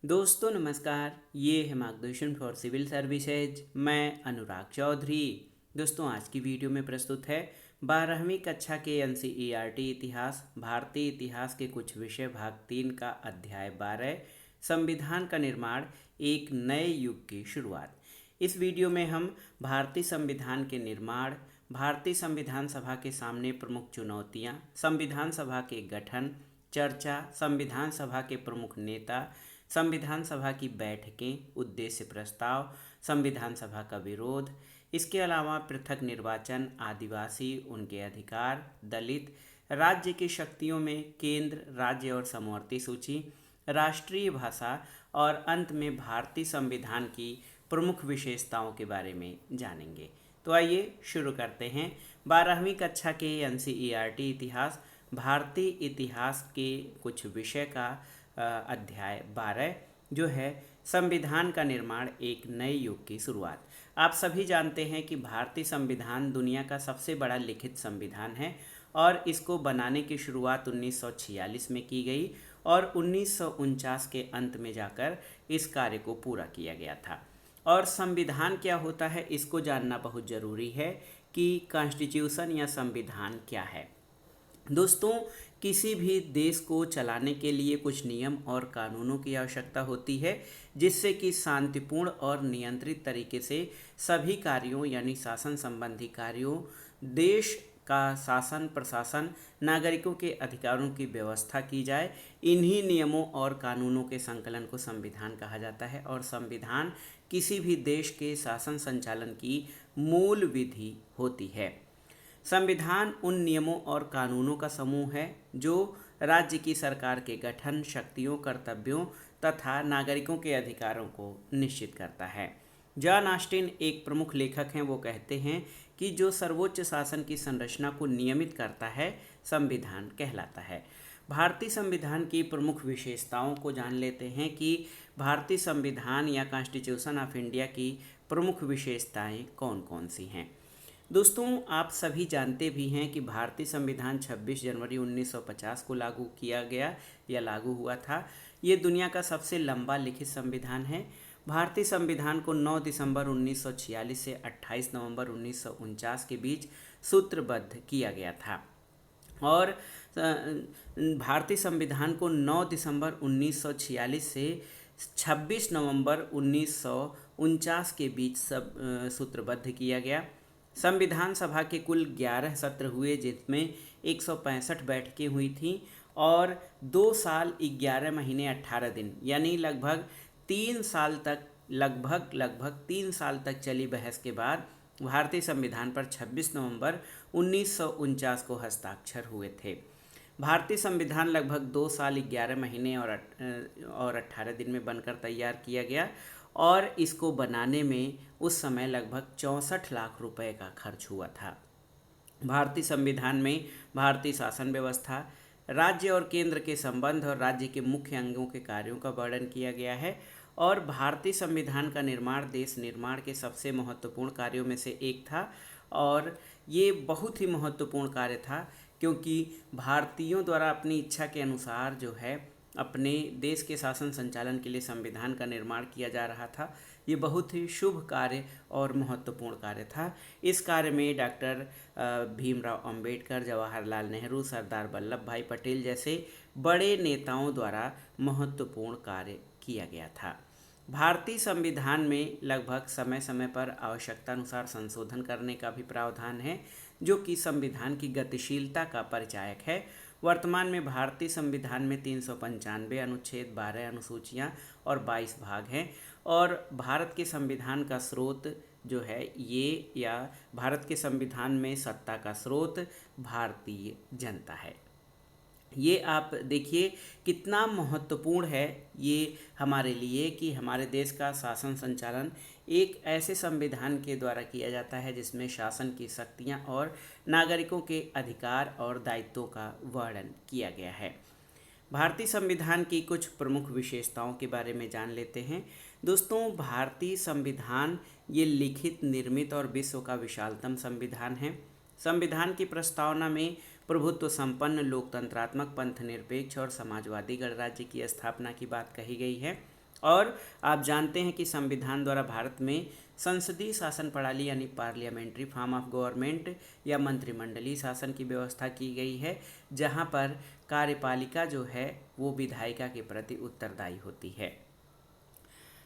दोस्तों नमस्कार। ये है मार्गदर्शन फॉर सिविल सर्विसेज। मैं अनुराग चौधरी। दोस्तों आज की वीडियो में प्रस्तुत है 12वीं कक्षा के एनसीईआरटी इतिहास भारतीय इतिहास के कुछ विषय भाग 3 का अध्याय 12 संविधान का निर्माण एक नए युग की शुरुआत। इस वीडियो में हम भारतीय संविधान के निर्माण, भारतीय संविधान सभा के सामने प्रमुख चुनौतियां, संविधान सभा के गठन, चर्चा, संविधान सभा के प्रमुख नेता, संविधान सभा की बैठकें, उद्देश्य प्रस्ताव, संविधान सभा का विरोध, इसके अलावा पृथक निर्वाचन, आदिवासी, उनके अधिकार, दलित, राज्य की शक्तियों में केंद्र, राज्य और समवर्ती सूची, राष्ट्रीय भाषा और अंत में भारतीय संविधान की प्रमुख विशेषताओं के बारे में जानेंगे। तो आइए शुरू करते हैं। 12वीं कक्षा के एनसीईआरटी इतिहास भारतीय इतिहास के कुछ विषय का अध्याय 12 जो है संविधान का निर्माण एक नए युग की शुरुआत। आप सभी जानते हैं कि भारतीय संविधान दुनिया का सबसे बड़ा लिखित संविधान है और इसको बनाने की शुरुआत 1946 में की गई और 1949 के अंत में जाकर इस कार्य को पूरा किया गया था। और संविधान क्या होता है इसको जानना बहुत ज़रूरी है कि कॉन्स्टिट्यूशन या संविधान क्या है। दोस्तों किसी भी देश को चलाने के लिए कुछ नियम और कानूनों की आवश्यकता होती है जिससे कि शांतिपूर्ण और नियंत्रित तरीके से सभी कार्यों यानी शासन संबंधी कार्यों, देश का शासन प्रशासन, नागरिकों के अधिकारों की व्यवस्था की जाए। इन्हीं नियमों और कानूनों के संकलन को संविधान कहा जाता है और संविधान किसी भी देश के शासन संचालन की मूल विधि होती है। संविधान उन नियमों और कानूनों का समूह है जो राज्य की सरकार के गठन, शक्तियों, कर्तव्यों तथा नागरिकों के अधिकारों को निश्चित करता है। जॉन ऑस्टिन एक प्रमुख लेखक हैं। वो कहते हैं कि जो सर्वोच्च शासन की संरचना को नियमित करता है संविधान कहलाता है। भारतीय संविधान की प्रमुख विशेषताओं को जान लेते हैं कि भारतीय संविधान या कॉन्स्टिट्यूशन ऑफ इंडिया की प्रमुख विशेषताएं कौन कौन सी हैं। दोस्तों आप सभी जानते भी हैं कि भारतीय संविधान 26 जनवरी 1950 को लागू किया गया या लागू हुआ था। ये दुनिया का सबसे लंबा लिखित संविधान है। भारतीय संविधान को 9 दिसंबर 1946 से 28 नवंबर 1949 के बीच सूत्रबद्ध किया गया था और भारतीय संविधान को 9 दिसंबर 1946 से 26 नवंबर 1949 के बीच सूत्रबद्ध किया गया। संविधान सभा के कुल 11 सत्र हुए जिसमें 165 बैठकें हुई थीं और 2 साल 11 महीने 18 दिन यानी लगभग 3 साल तक चली बहस के बाद भारतीय संविधान पर 26 नवंबर 1949 को हस्ताक्षर हुए थे। भारतीय संविधान लगभग 2 साल 11 महीने और 18 दिन में बनकर तैयार किया गया और इसको बनाने में उस समय लगभग 64 लाख रुपए का खर्च हुआ था। भारतीय संविधान में भारतीय शासन व्यवस्था, राज्य और केंद्र के संबंध और राज्य के मुख्य अंगों के कार्यों का वर्णन किया गया है और भारतीय संविधान का निर्माण देश निर्माण के सबसे महत्वपूर्ण कार्यों में से एक था और ये बहुत ही महत्वपूर्ण कार्य था क्योंकि भारतीयों द्वारा अपनी इच्छा के अनुसार जो है अपने देश के शासन संचालन के लिए संविधान का निर्माण किया जा रहा था। ये बहुत ही शुभ कार्य और महत्वपूर्ण कार्य था। इस कार्य में डॉक्टर भीमराव अंबेडकर, जवाहरलाल नेहरू, सरदार वल्लभ भाई पटेल जैसे बड़े नेताओं द्वारा महत्वपूर्ण कार्य किया गया था। भारतीय संविधान में लगभग समय समय पर आवश्यकतानुसार संशोधन करने का भी प्रावधान है जो कि संविधान की गतिशीलता का परिचायक है। वर्तमान में भारतीय संविधान में 395 अनुच्छेद, 12 अनुसूचियां और 22 भाग हैं और भारत के संविधान का स्रोत जो है ये या भारत के संविधान में सत्ता का स्रोत भारतीय जनता है। ये आप देखिए कितना महत्वपूर्ण है ये हमारे लिए कि हमारे देश का शासन संचालन एक ऐसे संविधान के द्वारा किया जाता है जिसमें शासन की शक्तियां और नागरिकों के अधिकार और दायित्वों का वर्णन किया गया है। भारतीय संविधान की कुछ प्रमुख विशेषताओं के बारे में जान लेते हैं। दोस्तों भारतीय संविधान ये लिखित, निर्मित और विश्व का विशालतम संविधान है। संविधान की प्रस्तावना में प्रभुत्व संपन्न, लोकतंत्रात्मक, पंथ निरपेक्ष और समाजवादी गणराज्य की स्थापना की बात कही गई है और आप जानते हैं कि संविधान द्वारा भारत में संसदीय शासन प्रणाली यानी पार्लियामेंट्री फॉर्म ऑफ गवर्नमेंट या मंत्रिमंडलीय शासन की व्यवस्था की गई है, जहां पर कार्यपालिका जो है वो विधायिका के प्रति उत्तरदायी होती है।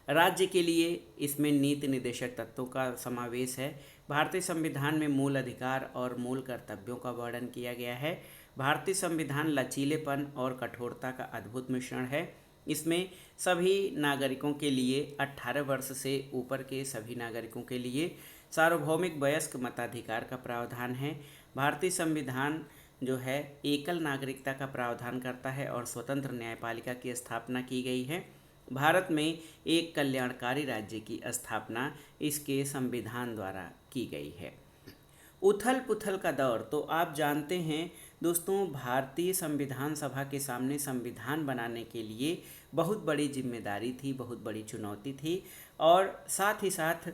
राज्य के लिए इसमें नीति निर्देशक तत्वों का समावेश है। भारतीय संविधान में मूल अधिकार और मूल कर्तव्यों का वर्णन किया गया है। भारतीय संविधान लचीलेपन और कठोरता का अद्भुत मिश्रण है। इसमें सभी नागरिकों के लिए 18 वर्ष से ऊपर के सभी नागरिकों के लिए सार्वभौमिक वयस्क मताधिकार का प्रावधान है। भारतीय संविधान जो है एकल नागरिकता का प्रावधान करता है और स्वतंत्र न्यायपालिका की स्थापना की गई है। भारत में एक कल्याणकारी राज्य की स्थापना इसके संविधान द्वारा की गई है। उथल पुथल का दौर, तो आप जानते हैं दोस्तों, भारतीय संविधान सभा के सामने संविधान बनाने के लिए बहुत बड़ी जिम्मेदारी थी, बहुत बड़ी चुनौती थी। और साथ ही साथ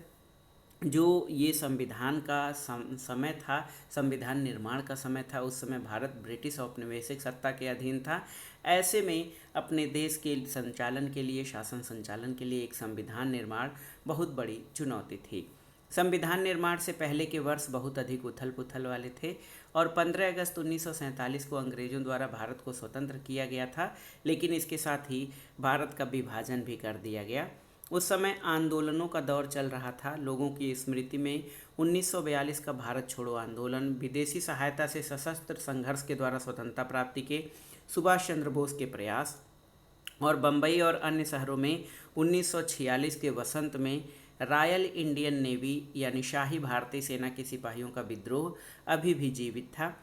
जो ये संविधान का समय था, संविधान निर्माण का समय था, उस समय भारत ब्रिटिश औपनिवेशिक सत्ता के अधीन था। ऐसे में अपने देश के संचालन के लिए, शासन संचालन के लिए एक संविधान निर्माण बहुत बड़ी चुनौती थी। संविधान निर्माण से पहले के वर्ष बहुत अधिक उथल पुथल वाले थे और 15 अगस्त 1947 को अंग्रेजों द्वारा भारत को स्वतंत्र किया गया था, लेकिन इसके साथ ही भारत का विभाजन भी कर दिया गया। उस समय आंदोलनों का दौर चल रहा था। लोगों की स्मृति में 1942 का भारत छोड़ो आंदोलन, विदेशी सहायता से सशस्त्र संघर्ष के द्वारा स्वतंत्रता प्राप्ति के सुभाष चंद्र बोस के प्रयास और बम्बई और अन्य शहरों में 1946 के वसंत में रॉयल इंडियन नेवी यानी शाही भारतीय सेना के सिपाहियों का विद्रोह अभी भी जीवित था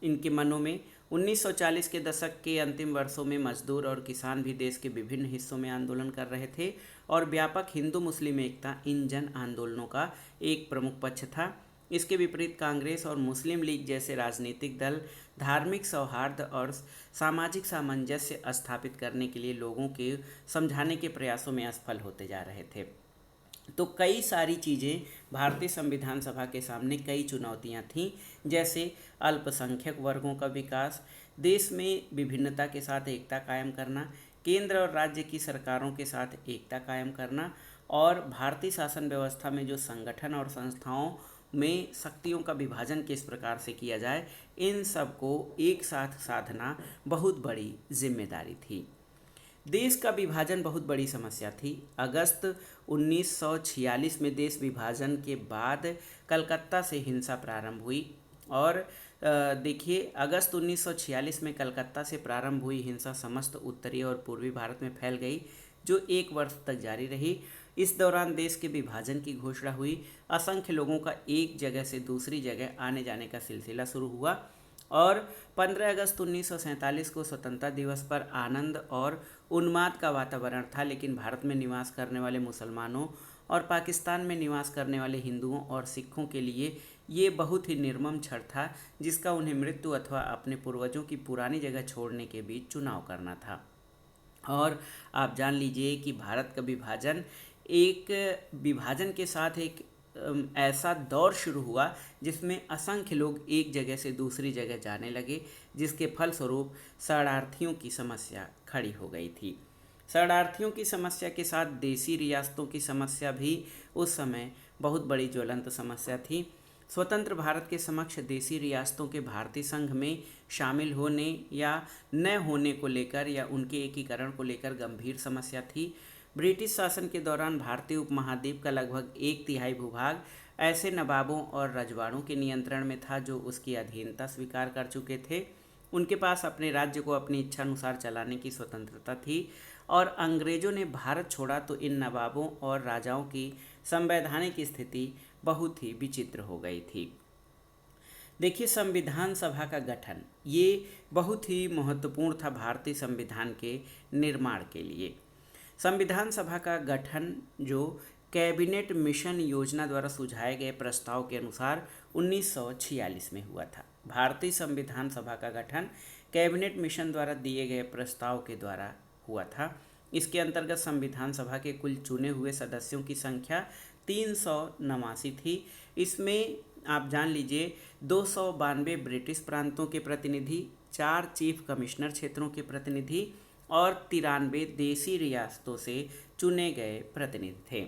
इनके मनों में। 1940 के दशक के अंतिम वर्षों में मजदूर और किसान भी देश के विभिन्न हिस्सों में आंदोलन कर रहे थे और व्यापक हिंदू मुस्लिम एकता इन जन आंदोलनों का एक प्रमुख पक्ष था। इसके विपरीत कांग्रेस और मुस्लिम लीग जैसे राजनीतिक दल धार्मिक सौहार्द और सामाजिक सामंजस्य स्थापित करने के लिए लोगों के समझाने के प्रयासों में असफल होते जा रहे थे। तो कई सारी चीज़ें भारतीय संविधान सभा के सामने कई चुनौतियां थीं, जैसे अल्पसंख्यक वर्गों का विकास, देश में विभिन्नता के साथ एकता कायम करना, केंद्र और राज्य की सरकारों के साथ एकता कायम करना और भारतीय शासन व्यवस्था में जो संगठन और संस्थाओं में शक्तियों का विभाजन किस प्रकार से किया जाए, इन सब को एक साथ साधना बहुत बड़ी जिम्मेदारी थी। देश का विभाजन बहुत बड़ी समस्या थी। अगस्त 1946 में देश विभाजन के बाद कलकत्ता से हिंसा प्रारंभ हुई और देखिए, अगस्त 1946 में कलकत्ता से प्रारंभ हुई हिंसा समस्त उत्तरी और पूर्वी भारत में फैल गई, जो 1 वर्ष तक जारी रही। इस दौरान देश के विभाजन की घोषणा हुई। असंख्य लोगों का एक जगह से दूसरी जगह आने जाने का सिलसिला शुरू हुआ और 15 अगस्त 1947 को स्वतंत्रता दिवस पर आनंद और उन्माद का वातावरण था, लेकिन भारत में निवास करने वाले मुसलमानों और पाकिस्तान में निवास करने वाले हिंदुओं और सिखों के लिए ये बहुत ही निर्मम क्षण था, जिसका उन्हें मृत्यु अथवा अपने पूर्वजों की पुरानी जगह छोड़ने के बीच चुनाव करना था। और आप जान लीजिए कि भारत का विभाजन के साथ एक ऐसा दौर शुरू हुआ जिसमें असंख्य लोग एक जगह से दूसरी जगह जाने लगे, जिसके फलस्वरूप शरणार्थियों की समस्या खड़ी हो गई थी। शरणार्थियों की समस्या के साथ देशी रियासतों की समस्या भी उस समय बहुत बड़ी ज्वलंत समस्या थी। स्वतंत्र भारत के समक्ष देशी रियासतों के भारतीय संघ में शामिल होने या न होने को लेकर या उनके एकीकरण को लेकर गंभीर समस्या थी। ब्रिटिश शासन के दौरान भारतीय उपमहाद्वीप का लगभग 1/3 भूभाग ऐसे नवाबों और रजवाड़ों के नियंत्रण में था जो उसकी अधीनता स्वीकार कर चुके थे। उनके पास अपने राज्य को अपनी इच्छानुसार चलाने की स्वतंत्रता थी और अंग्रेजों ने भारत छोड़ा तो इन नवाबों और राजाओं की संवैधानिक स्थिति बहुत ही विचित्र हो गई थी। देखिए, संविधान सभा का गठन ये बहुत ही महत्वपूर्ण था भारतीय संविधान के निर्माण के लिए। संविधान सभा का गठन जो कैबिनेट मिशन योजना द्वारा सुझाए गए प्रस्ताव के अनुसार 1946 में हुआ था। भारतीय संविधान सभा का गठन कैबिनेट मिशन द्वारा दिए गए प्रस्ताव के द्वारा हुआ था। इसके अंतर्गत संविधान सभा के कुल चुने हुए सदस्यों की संख्या 389 थी। इसमें आप जान लीजिए 292 ब्रिटिश प्रांतों के प्रतिनिधि, 4 चीफ कमिश्नर क्षेत्रों के प्रतिनिधि और 93 देसी रियासतों से चुने गए प्रतिनिधि थे।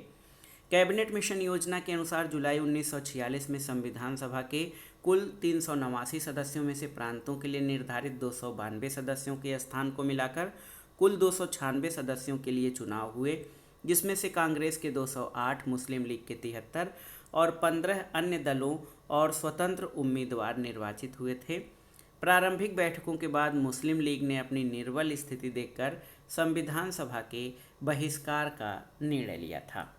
कैबिनेट मिशन योजना के अनुसार जुलाई 1946 में संविधान सभा के कुल 389 सदस्यों में से प्रांतों के लिए निर्धारित 292 सदस्यों के स्थान को मिलाकर कुल 296 सदस्यों के लिए चुनाव हुए, जिसमें से कांग्रेस के 208, मुस्लिम लीग के 73 और 15 अन्य दलों और स्वतंत्र उम्मीदवार निर्वाचित हुए थे। प्रारंभिक बैठकों के बाद मुस्लिम लीग ने अपनी निर्बल स्थिति देखकर संविधान सभा के बहिष्कार का निर्णय लिया था।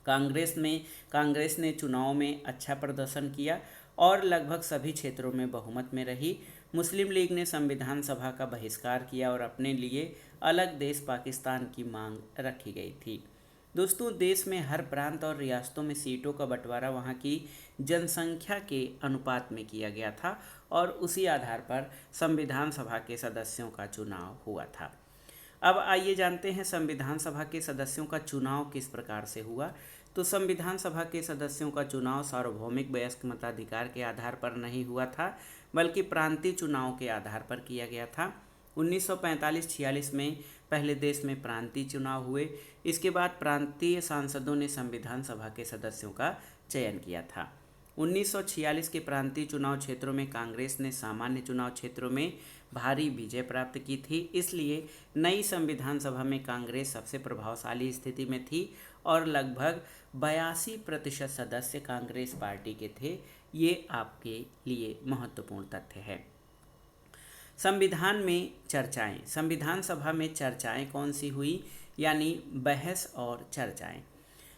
कांग्रेस ने चुनाव में अच्छा प्रदर्शन किया और लगभग सभी क्षेत्रों में बहुमत में रही। मुस्लिम लीग ने संविधान सभा का बहिष्कार किया और अपने लिए अलग देश पाकिस्तान की मांग रखी गई थी। दोस्तों, देश में हर प्रांत और रियासतों में सीटों का बंटवारा वहां की जनसंख्या के अनुपात में किया गया था और उसी आधार पर संविधान सभा के सदस्यों का चुनाव हुआ था। अब आइए जानते हैं संविधान सभा के सदस्यों का चुनाव किस प्रकार से हुआ। तो संविधान सभा के सदस्यों का चुनाव सार्वभौमिक वयस्क मताधिकार के आधार पर नहीं हुआ था, बल्कि प्रांतीय चुनाव के आधार पर किया गया था। 1945-46 में पहले देश में प्रांतीय चुनाव हुए। इसके बाद प्रांतीय सांसदों ने संविधान सभा के सदस्यों का चयन किया था। 1946 के प्रांतीय चुनाव क्षेत्रों में कांग्रेस ने सामान्य चुनाव क्षेत्रों में भारी विजय प्राप्त की थी, इसलिए नई संविधान सभा में कांग्रेस सबसे प्रभावशाली स्थिति में थी और लगभग 82% सदस्य कांग्रेस पार्टी के थे। ये आपके लिए महत्वपूर्ण तथ्य है। संविधान में चर्चाएं। संविधान सभा में चर्चाएं कौन सी हुई, यानी बहस और चर्चाएं।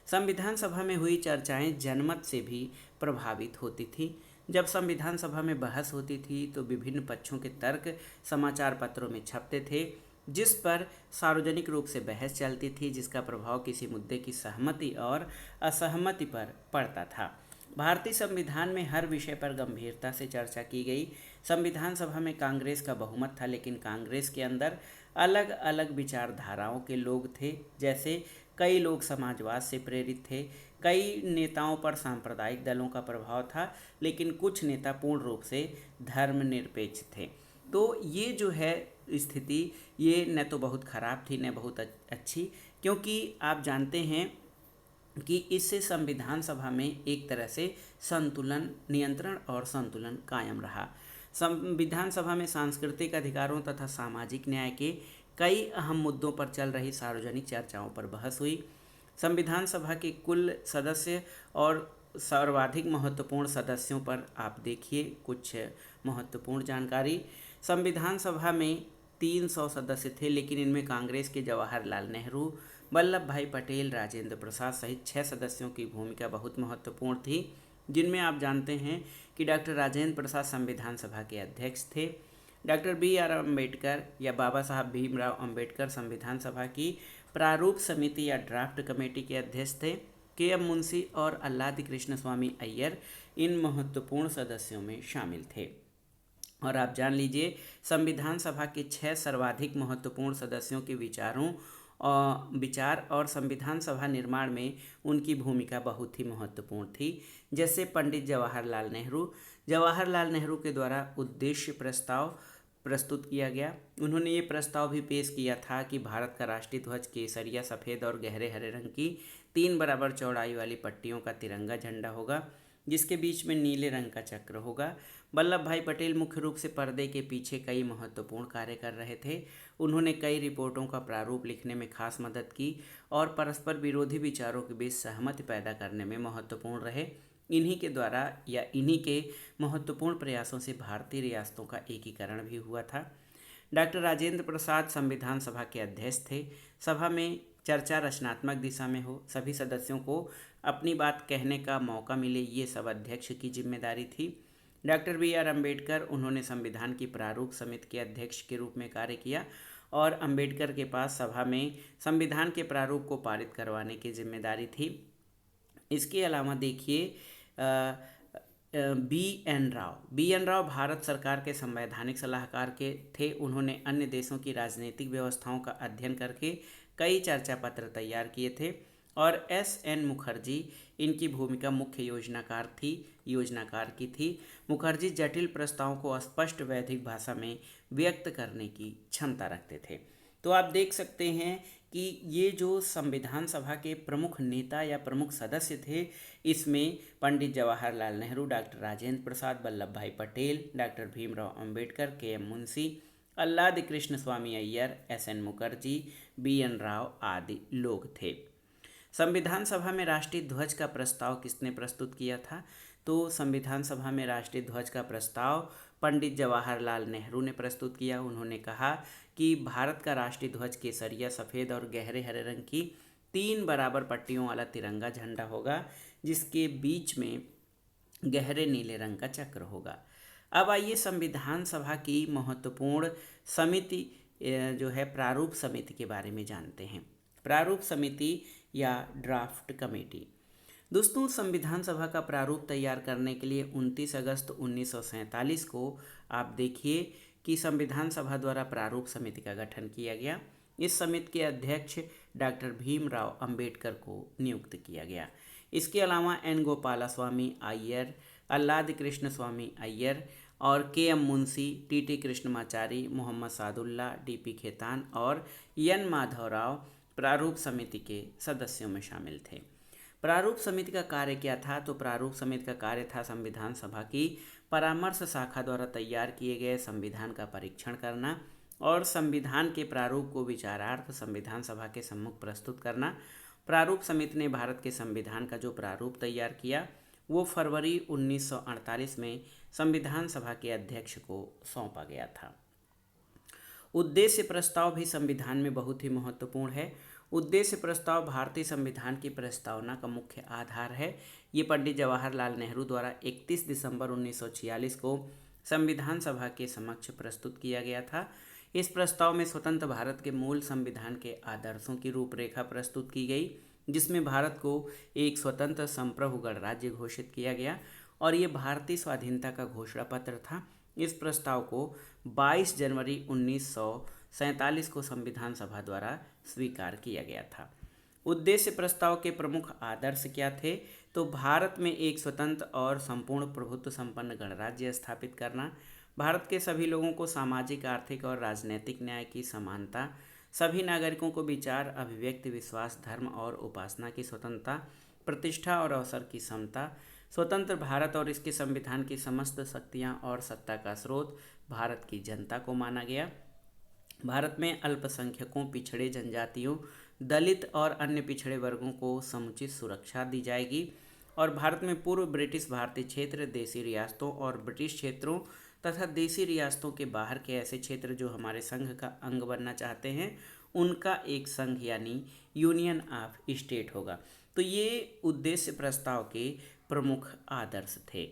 संविधान सभा में हुई चर्चाएं जनमत से भी प्रभावित होती थी। जब संविधान सभा में बहस होती थी तो विभिन्न पक्षों के तर्क समाचार पत्रों में छपते थे, जिस पर सार्वजनिक रूप से बहस चलती थी, जिसका प्रभाव किसी मुद्दे की सहमति और असहमति पर पड़ता था। भारतीय संविधान में हर विषय पर गंभीरता से चर्चा की गई। संविधान सभा में कांग्रेस का बहुमत था, लेकिन कांग्रेस के अंदर अलग अलग विचारधाराओं के लोग थे। जैसे कई लोग समाजवाद से प्रेरित थे, कई नेताओं पर सांप्रदायिक दलों का प्रभाव था, लेकिन कुछ नेता पूर्ण रूप से धर्मनिरपेक्ष थे। तो ये जो है स्थिति, ये न तो बहुत ख़राब थी न बहुत अच्छी, क्योंकि आप जानते हैं कि इससे संविधान सभा में एक तरह से संतुलन, नियंत्रण और संतुलन कायम रहा। संविधान सभा में सांस्कृतिक अधिकारों तथा सामाजिक न्याय के कई अहम मुद्दों पर चल रही सार्वजनिक चर्चाओं पर बहस हुई। संविधान सभा के कुल सदस्य और सर्वाधिक महत्वपूर्ण सदस्यों पर आप देखिए कुछ महत्वपूर्ण जानकारी। संविधान सभा में 300 सदस्य थे, लेकिन इनमें कांग्रेस के जवाहरलाल नेहरू, वल्लभ भाई पटेल, राजेंद्र प्रसाद सहित 6 सदस्यों की भूमिका बहुत महत्वपूर्ण थी, जिनमें आप जानते हैं कि डॉक्टर राजेंद्र प्रसाद संविधान सभा के अध्यक्ष थे। डॉक्टर BR अम्बेडकर या बाबा साहब भीमराव अम्बेडकर संविधान सभा की प्रारूप समिति या ड्राफ्ट कमेटी के अध्यक्ष थे। KM मुंशी और अल्लादी कृष्ण स्वामी अय्यर इन महत्वपूर्ण सदस्यों में शामिल थे। और आप जान लीजिए, संविधान सभा के 6 सर्वाधिक महत्वपूर्ण सदस्यों के विचार और संविधान सभा निर्माण में उनकी भूमिका बहुत ही महत्वपूर्ण थी। जैसे पंडित जवाहरलाल नेहरू के द्वारा उद्देश्य प्रस्ताव प्रस्तुत किया गया। उन्होंने ये प्रस्ताव भी पेश किया था कि भारत का राष्ट्रीय ध्वज केसरिया, सफ़ेद और गहरे हरे रंग की 3 बराबर चौड़ाई वाली पट्टियों का तिरंगा झंडा होगा, जिसके बीच में नीले रंग का चक्र होगा। वल्लभ भाई पटेल मुख्य रूप से पर्दे के पीछे कई महत्वपूर्ण कार्य कर रहे थे। उन्होंने कई रिपोर्टों का प्रारूप लिखने में खास मदद की और परस्पर विरोधी विचारों के बीच सहमति पैदा करने में महत्वपूर्ण रहे। इन्हीं के द्वारा या इन्हीं के महत्वपूर्ण प्रयासों से भारतीय रियासतों का एकीकरण भी हुआ था। डॉक्टर राजेंद्र प्रसाद संविधान सभा के अध्यक्ष थे। सभा में चर्चा रचनात्मक दिशा में हो, सभी सदस्यों को अपनी बात कहने का मौका मिले, ये सब अध्यक्ष की जिम्मेदारी थी। डॉक्टर BR अम्बेडकर, उन्होंने संविधान की प्रारूप समिति के अध्यक्ष के रूप में कार्य किया और अम्बेडकर के पास सभा में संविधान के प्रारूप को पारित करवाने की जिम्मेदारी थी। इसके अलावा देखिए बी एन राव भारत सरकार के संवैधानिक सलाहकार के थे। उन्होंने अन्य देशों की राजनीतिक व्यवस्थाओं का अध्ययन करके कई चर्चा पत्र तैयार किए थे। और SN मुखर्जी, इनकी भूमिका मुख्य योजनाकार की थी। मुखर्जी जटिल प्रस्तावों को स्पष्ट वैदिक भाषा में व्यक्त करने की क्षमता रखते थे। तो आप देख सकते हैं कि ये जो संविधान सभा के प्रमुख नेता या प्रमुख सदस्य थे, इसमें पंडित जवाहरलाल नेहरू, डॉक्टर राजेंद्र प्रसाद, वल्लभ भाई Patel, doctor Bhimrao Ambedkar, KM. Munshi, अल्लाद Krishnaswami Iyer, SN. Mukherjee, BN. Rao आदि लोग थे। संविधान सभा में राष्ट्रीय ध्वज का प्रस्ताव किसने प्रस्तुत किया था? तो संविधान सभा में राष्ट्रीय ध्वज का प्रस्ताव पंडित जवाहरलाल नेहरू ने प्रस्तुत किया। उन्होंने कहा कि भारत का राष्ट्रीय ध्वज केसरिया, सफ़ेद और गहरे हरे रंग की 3 बराबर पट्टियों वाला तिरंगा झंडा होगा, जिसके बीच में गहरे नीले रंग का चक्र होगा। अब आइए संविधान सभा की महत्वपूर्ण समिति जो है प्रारूप समिति के बारे में जानते हैं। प्रारूप समिति या ड्राफ्ट कमेटी। दोस्तों, संविधान सभा का प्रारूप तैयार करने के लिए 29 अगस्त 1947 को आप देखिए कि संविधान सभा द्वारा प्रारूप समिति का गठन किया गया। इस समिति के अध्यक्ष डॉक्टर भीमराव अंबेडकर को नियुक्त किया गया। इसके अलावा एन गोपालास्वामी अय्यर, अल्लाद कृष्ण स्वामी अय्यर और K M. Munshi, T T. Krishnamachari, Mohammad Saadulla, D P. Khaitan और एन. माधवराव प्रारूप समिति के सदस्यों में शामिल थे। प्रारूप समिति का कार्य क्या था? तो प्रारूप समिति का कार्य था संविधान सभा की परामर्श शाखा द्वारा तैयार किए गए संविधान का परीक्षण करना और संविधान के प्रारूप को विचारार्थ संविधान सभा के सम्मुख प्रस्तुत करना। प्रारूप समिति ने भारत के संविधान का जो प्रारूप तैयार किया वो फरवरी 1948 में संविधान सभा के अध्यक्ष को सौंपा गया था। उद्देश्य प्रस्ताव भी संविधान में बहुत ही महत्वपूर्ण है। उद्देश्य प्रस्ताव भारतीय संविधान की प्रस्तावना का मुख्य आधार है। ये पंडित जवाहरलाल नेहरू द्वारा 31 दिसंबर 1946 को संविधान सभा के समक्ष प्रस्तुत किया गया था। इस प्रस्ताव में स्वतंत्र भारत के मूल संविधान के आदर्शों की रूपरेखा प्रस्तुत की गई, जिसमें भारत को एक स्वतंत्र संप्रभु गणराज्य घोषित किया गया और ये भारतीय स्वाधीनता का घोषणा पत्र था। इस प्रस्ताव को 22 जनवरी 1947 को संविधान सभा द्वारा स्वीकार किया गया था। उद्देश्य प्रस्ताव के प्रमुख आदर्श क्या थे? तो भारत में एक स्वतंत्र और संपूर्ण प्रभुत्व संपन्न गणराज्य स्थापित करना, भारत के सभी लोगों को सामाजिक, आर्थिक और राजनीतिक न्याय की समानता, सभी नागरिकों को विचार, अभिव्यक्ति, विश्वास, धर्म और उपासना की स्वतंत्रता, प्रतिष्ठा और अवसर की समता, स्वतंत्र भारत और इसके संविधान की समस्त शक्तियां और सत्ता का स्रोत भारत की जनता को माना गया। भारत में अल्पसंख्यकों, पिछड़े जनजातियों, दलित और अन्य पिछड़े वर्गों को समुचित सुरक्षा दी जाएगी और भारत में पूर्व ब्रिटिश भारतीय क्षेत्र, देशी रियासतों और ब्रिटिश क्षेत्रों तथा देशी रियासतों के बाहर के ऐसे क्षेत्र जो हमारे संघ का अंग बनना चाहते हैं, उनका एक संघ यानी यूनियन ऑफ स्टेट होगा। तो ये उद्देश्य प्रस्ताव के प्रमुख आदर्श थे।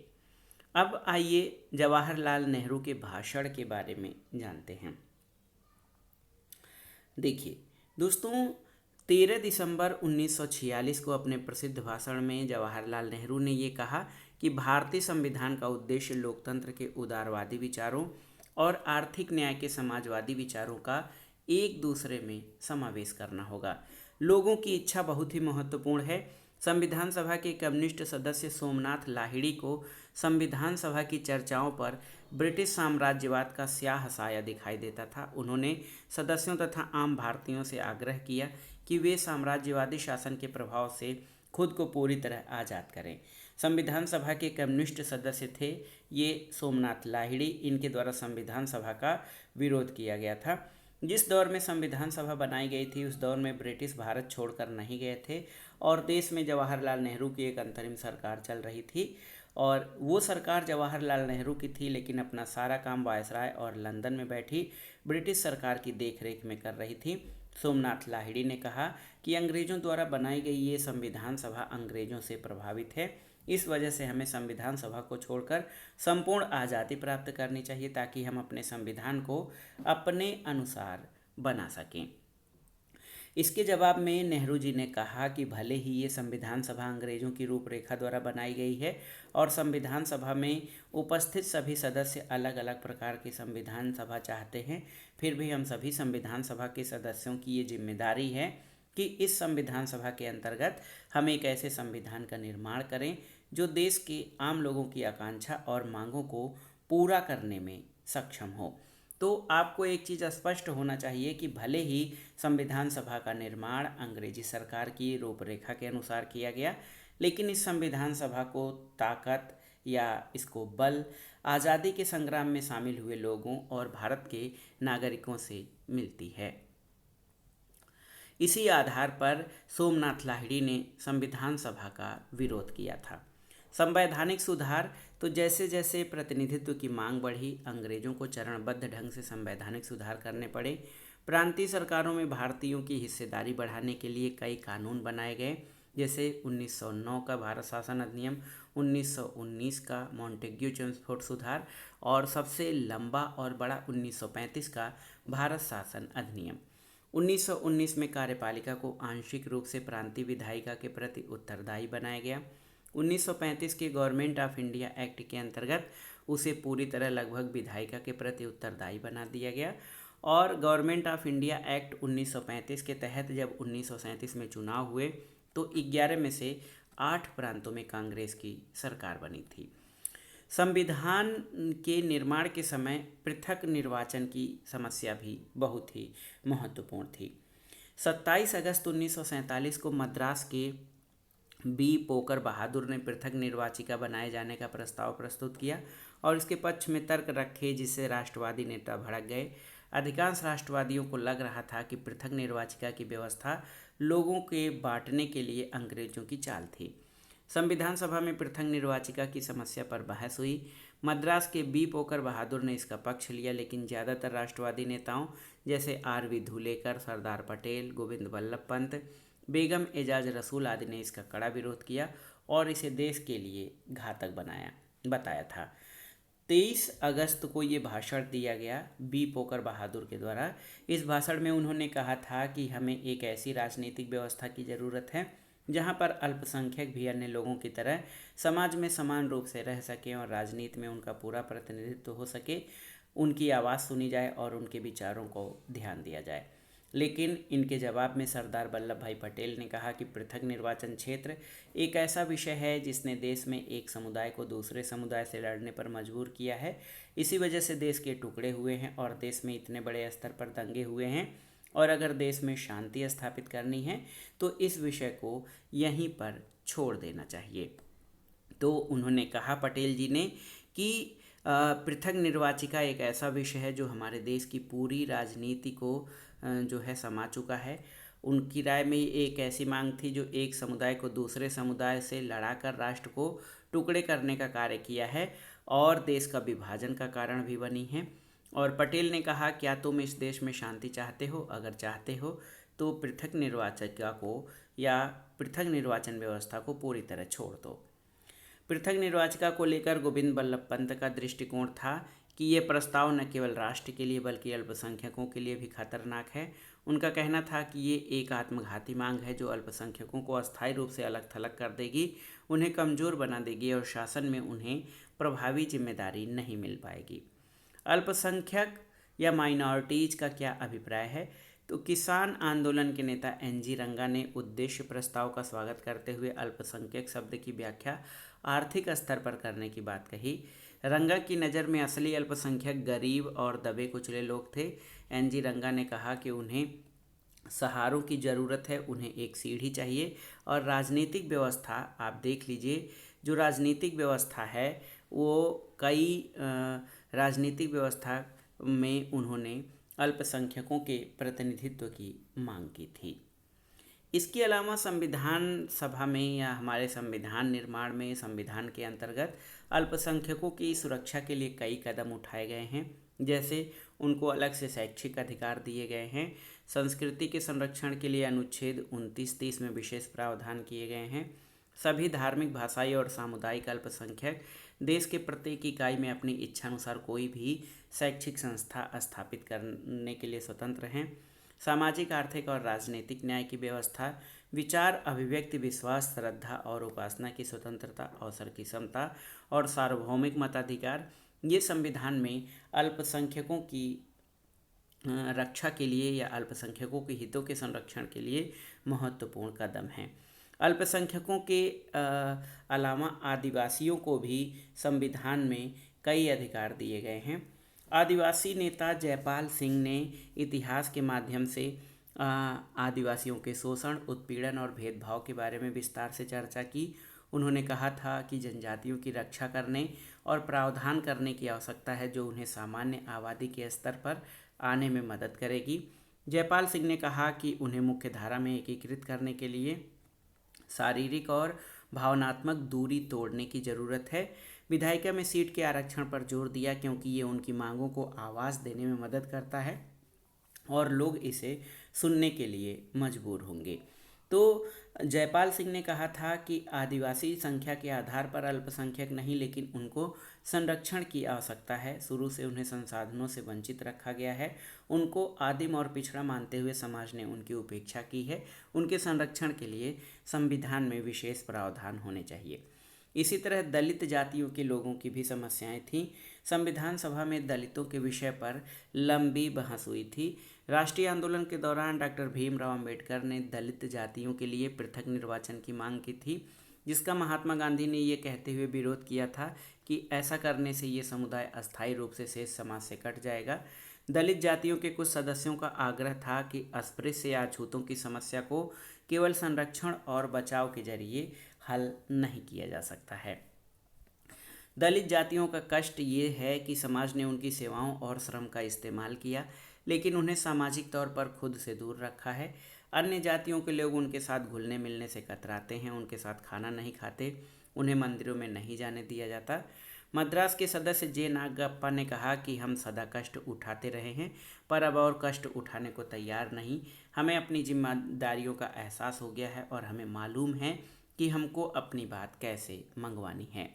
अब आइए जवाहरलाल नेहरू के भाषण के बारे में जानते हैं। देखिए दोस्तों, 13 दिसंबर 1946 को अपने प्रसिद्ध भाषण में जवाहरलाल नेहरू ने ये कहा कि भारतीय संविधान का उद्देश्य लोकतंत्र के उदारवादी विचारों और आर्थिक न्याय के समाजवादी विचारों का एक दूसरे में समावेश करना होगा। लोगों की इच्छा बहुत ही महत्वपूर्ण है। संविधान सभा के कम्युनिस्ट सदस्य सोमनाथ लाहिड़ी को संविधान सभा की चर्चाओं पर ब्रिटिश साम्राज्यवाद का स्याह साया दिखाई देता था। उन्होंने सदस्यों तथा आम भारतीयों से आग्रह किया कि वे साम्राज्यवादी शासन के प्रभाव से खुद को पूरी तरह आज़ाद करें। संविधान सभा के कम्युनिस्ट सदस्य थे ये सोमनाथ लाहिड़ी। इनके द्वारा संविधान सभा का विरोध किया गया था। जिस दौर में संविधान सभा बनाई गई थी उस दौर में ब्रिटिश भारत छोड़कर नहीं गए थे और देश में जवाहरलाल नेहरू की एक अंतरिम सरकार चल रही थी और वो सरकार जवाहरलाल नेहरू की थी, लेकिन अपना सारा काम वायसराय और लंदन में बैठी ब्रिटिश सरकार की देखरेख में कर रही थी। सोमनाथ लाहिड़ी ने कहा कि अंग्रेज़ों द्वारा बनाई गई ये संविधान सभा अंग्रेज़ों से प्रभावित है, इस वजह से हमें संविधान सभा को छोड़कर संपूर्ण आज़ादी प्राप्त करनी चाहिए ताकि हम अपने संविधान को अपने अनुसार बना सकें। इसके जवाब में नेहरू जी ने कहा कि भले ही ये संविधान सभा अंग्रेज़ों की रूपरेखा द्वारा बनाई गई है और संविधान सभा में उपस्थित सभी सदस्य अलग अलग प्रकार की संविधान सभा चाहते हैं, फिर भी हम सभी संविधान सभा के सदस्यों की ये जिम्मेदारी है कि इस संविधान सभा के अंतर्गत हम एक ऐसे संविधान का निर्माण करें जो देश के आम लोगों की आकांक्षा और मांगों को पूरा करने में सक्षम हो। तो आपको एक चीज़ स्पष्ट होना चाहिए कि भले ही संविधान सभा का निर्माण अंग्रेजी सरकार की रूपरेखा के अनुसार किया गया, लेकिन इस संविधान सभा को ताकत या इसको बल आज़ादी के संग्राम में शामिल हुए लोगों और भारत के नागरिकों से मिलती है। इसी आधार पर सोमनाथ लाहिड़ी ने संविधान सभा का विरोध किया था। संवैधानिक सुधार तो जैसे जैसे प्रतिनिधित्व की मांग बढ़ी, अंग्रेजों को चरणबद्ध ढंग से संवैधानिक सुधार करने पड़े। प्रांतीय सरकारों में भारतीयों की हिस्सेदारी बढ़ाने के लिए कई कानून बनाए गए, जैसे 1909 का भारत शासन अधिनियम, 1919 का मॉन्टेग्यू चेम्सफोर्ड सुधार और सबसे लंबा और बड़ा 1935 का भारत शासन अधिनियम। 1919 में कार्यपालिका को आंशिक रूप से प्रांतीय विधायिका के प्रति उत्तरदायी बनाया गया। 1935 के गवर्नमेंट ऑफ इंडिया एक्ट के अंतर्गत उसे पूरी तरह लगभग विधायिका के प्रति उत्तरदायी बना दिया गया और गवर्नमेंट ऑफ इंडिया एक्ट 1935 के तहत जब 1937 में चुनाव हुए तो 11 में से 8 प्रांतों में कांग्रेस की सरकार बनी थी। संविधान के निर्माण के समय पृथक निर्वाचन की समस्या भी बहुत ही महत्वपूर्ण थी। 27 अगस्त 1947 को मद्रास के बी पोकर बहादुर ने पृथक निर्वाचिका बनाए जाने का प्रस्ताव प्रस्तुत किया और इसके पक्ष में तर्क रखे, जिससे राष्ट्रवादी नेता भड़क गए। अधिकांश राष्ट्रवादियों को लग रहा था कि पृथक निर्वाचिका की व्यवस्था लोगों के बांटने के लिए अंग्रेजों की चाल थी। संविधान सभा में पृथक निर्वाचिका की समस्या पर बहस हुई। मद्रास के बी पोकर बहादुर ने इसका पक्ष लिया, लेकिन ज़्यादातर राष्ट्रवादी नेताओं जैसे आर.वी. धुलेकर, सरदार पटेल, गोविंद वल्लभ पंत, बेगम एजाज रसूल आदि ने इसका कड़ा विरोध किया और इसे देश के लिए घातक बताया था। 23 अगस्त को ये भाषण दिया गया बी पोकर बहादुर के द्वारा। इस भाषण में उन्होंने कहा था कि हमें एक ऐसी राजनीतिक व्यवस्था की ज़रूरत है जहां पर अल्पसंख्यक भी अन्य लोगों की तरह समाज में समान रूप से रह सकें और राजनीति में उनका पूरा प्रतिनिधित्व हो सके, उनकी आवाज़ सुनी जाए और उनके विचारों को ध्यान दिया जाए। लेकिन इनके जवाब में सरदार वल्लभ भाई पटेल ने कहा कि पृथक निर्वाचन क्षेत्र एक ऐसा विषय है जिसने देश में एक समुदाय को दूसरे समुदाय से लड़ने पर मजबूर किया है। इसी वजह से देश के टुकड़े हुए हैं और देश में इतने बड़े स्तर पर दंगे हुए हैं, और अगर देश में शांति स्थापित करनी है तो इस विषय को यहीं पर छोड़ देना चाहिए। तो उन्होंने कहा पटेल जी ने कि पृथक निर्वाचिका एक ऐसा विषय है जो हमारे देश की पूरी राजनीति को जो है समा चुका है। उनकी राय में एक ऐसी मांग थी जो एक समुदाय को दूसरे समुदाय से लड़ाकर राष्ट्र को टुकड़े करने का कार्य किया है और देश का विभाजन का कारण भी बनी है। और पटेल ने कहा, क्या तुम इस देश में शांति चाहते हो? अगर चाहते हो तो पृथक निर्वाचिका को या पृथक निर्वाचन व्यवस्था को पूरी तरह छोड़ दो। पृथक निर्वाचिका को लेकर गोविंद वल्लभ पंत का दृष्टिकोण था कि ये प्रस्ताव न केवल राष्ट्र के लिए बल्कि अल्पसंख्यकों के लिए भी खतरनाक है। उनका कहना था कि ये एक आत्मघाती मांग है जो अल्पसंख्यकों को अस्थायी रूप से अलग थलग कर देगी, उन्हें कमज़ोर बना देगी और शासन में उन्हें प्रभावी जिम्मेदारी नहीं मिल पाएगी। अल्पसंख्यक या माइनॉरिटीज़ का क्या अभिप्राय है? तो किसान आंदोलन के नेता एन.जी. रंगा ने उद्देश्य प्रस्ताव का स्वागत करते हुए अल्पसंख्यक शब्द की व्याख्या आर्थिक स्तर पर करने की बात कही। रंगा की नज़र में असली अल्पसंख्यक गरीब और दबे कुचले लोग थे। एन.जी. रंगा ने कहा कि उन्हें सहारों की ज़रूरत है, उन्हें एक सीढ़ी चाहिए और राजनीतिक व्यवस्था आप देख लीजिए, जो राजनीतिक व्यवस्था है वो कई राजनीतिक व्यवस्था में उन्होंने अल्पसंख्यकों के प्रतिनिधित्व की मांग की थी। इसके अलावा संविधान सभा में या हमारे संविधान निर्माण में संविधान के अंतर्गत अल्पसंख्यकों की सुरक्षा के लिए कई कदम उठाए गए हैं, जैसे उनको अलग से शैक्षिक अधिकार दिए गए हैं। संस्कृति के संरक्षण के लिए अनुच्छेद 29-30 में विशेष प्रावधान किए गए हैं। सभी धार्मिक, भाषाई और सामुदायिक अल्पसंख्यक देश के प्रत्येक इकाई में अपनी इच्छानुसार कोई भी शैक्षिक संस्था स्थापित करने के लिए स्वतंत्र हैं। सामाजिक, आर्थिक और राजनीतिक न्याय की व्यवस्था, विचार, अभिव्यक्ति, विश्वास, श्रद्धा और उपासना की स्वतंत्रता, अवसर की समता और सार्वभौमिक मताधिकार, ये संविधान में अल्पसंख्यकों की रक्षा के लिए या अल्पसंख्यकों के हितों के संरक्षण के लिए महत्वपूर्ण कदम हैं। अल्पसंख्यकों के अलावा आदिवासियों को भी संविधान में कई अधिकार दिए गए हैं। आदिवासी नेता जयपाल सिंह ने इतिहास के माध्यम से आदिवासियों के शोषण, उत्पीड़न और भेदभाव के बारे में विस्तार से चर्चा की। उन्होंने कहा था कि जनजातियों की रक्षा करने और प्रावधान करने की आवश्यकता है जो उन्हें सामान्य आबादी के स्तर पर आने में मदद करेगी। जयपाल सिंह ने कहा कि उन्हें मुख्य धारा में एकीकृत करने के लिए शारीरिक और भावनात्मक दूरी तोड़ने की ज़रूरत है। विधायिका में सीट के आरक्षण पर जोर दिया क्योंकि ये उनकी मांगों को आवाज़ देने में मदद करता है और लोग इसे सुनने के लिए मजबूर होंगे। तो जयपाल सिंह ने कहा था कि आदिवासी संख्या के आधार पर अल्पसंख्यक नहीं, लेकिन उनको संरक्षण की आवश्यकता है। शुरू से उन्हें संसाधनों से वंचित रखा गया है। उनको आदिम और पिछड़ा मानते हुए समाज ने उनकी उपेक्षा की है। उनके संरक्षण के लिए संविधान में विशेष प्रावधान होने चाहिए। इसी तरह दलित जातियों के लोगों की भी समस्याएं थीं। संविधान सभा में दलितों के विषय पर लंबी बहस हुई थी। राष्ट्रीय आंदोलन के दौरान डॉक्टर भीमराव अंबेडकर ने दलित जातियों के लिए पृथक निर्वाचन की मांग की थी, जिसका महात्मा गांधी ने ये कहते हुए विरोध किया था कि ऐसा करने से ये समुदाय अस्थायी रूप से शेष समाज से कट जाएगा। दलित जातियों के कुछ सदस्यों का आग्रह था कि अस्पृश्य या अछूतों की समस्या को केवल संरक्षण और बचाव के जरिए हल नहीं किया जा सकता है। दलित जातियों का कष्ट ये है कि समाज ने उनकी सेवाओं और श्रम का इस्तेमाल किया, लेकिन उन्हें सामाजिक तौर पर खुद से दूर रखा है। अन्य जातियों के लोग उनके साथ घुलने मिलने से कतराते हैं, उनके साथ खाना नहीं खाते, उन्हें मंदिरों में नहीं जाने दिया जाता। मद्रास के सदस्य जे नागप्पा ने कहा कि हम सदा कष्ट उठाते रहे हैं, पर अब और कष्ट उठाने को तैयार नहीं। हमें अपनी जिम्मेदारियों का एहसास हो गया है और हमें मालूम है कि हमको अपनी बात कैसे मंगवानी है।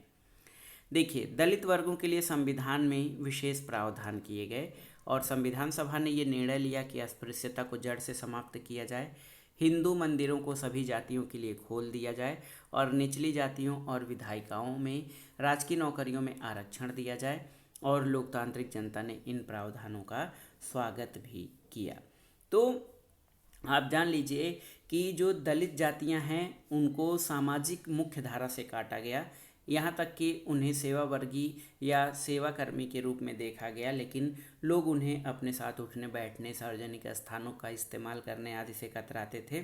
देखिए, दलित वर्गों के लिए संविधान में विशेष प्रावधान किए गए और संविधान सभा ने ये निर्णय लिया कि अस्पृश्यता को जड़ से समाप्त किया जाए। हिंदू मंदिरों को सभी जातियों के लिए खोल दिया जाए और निचली जातियों और विधायिकाओं में राजकीय नौकरियों में आरक्षण दिया जाए। और लोकतांत्रिक जनता ने इन प्रावधानों का स्वागत भी किया। तो आप जान लीजिए कि जो दलित जातियां हैं उनको सामाजिक मुख्य धारा से काटा गया, यहाँ तक कि उन्हें सेवा वर्गीय या सेवा कर्मी के रूप में देखा गया, लेकिन लोग उन्हें अपने साथ उठने बैठने, सार्वजनिक स्थानों का इस्तेमाल करने आदि से कतराते थे।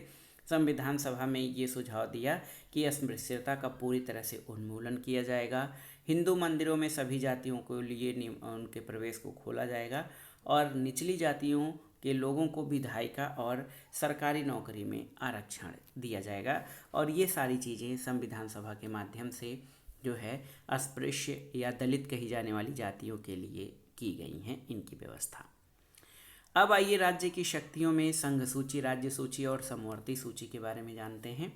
संविधान सभा में ये सुझाव दिया कि अस्पृश्यता का पूरी तरह से उन्मूलन किया जाएगा। हिंदू मंदिरों में सभी जातियों के लिए उनके प्रवेश को खोला जाएगा और निचली जातियों के लोगों को विधायिका और सरकारी नौकरी में आरक्षण दिया जाएगा। और ये सारी चीज़ें संविधान सभा के माध्यम से जो है अस्पृश्य या दलित कही जाने वाली जातियों के लिए की गई हैं इनकी व्यवस्था। अब आइए राज्य की शक्तियों में संघ सूची, राज्य सूची और समवर्ती सूची के बारे में जानते हैं।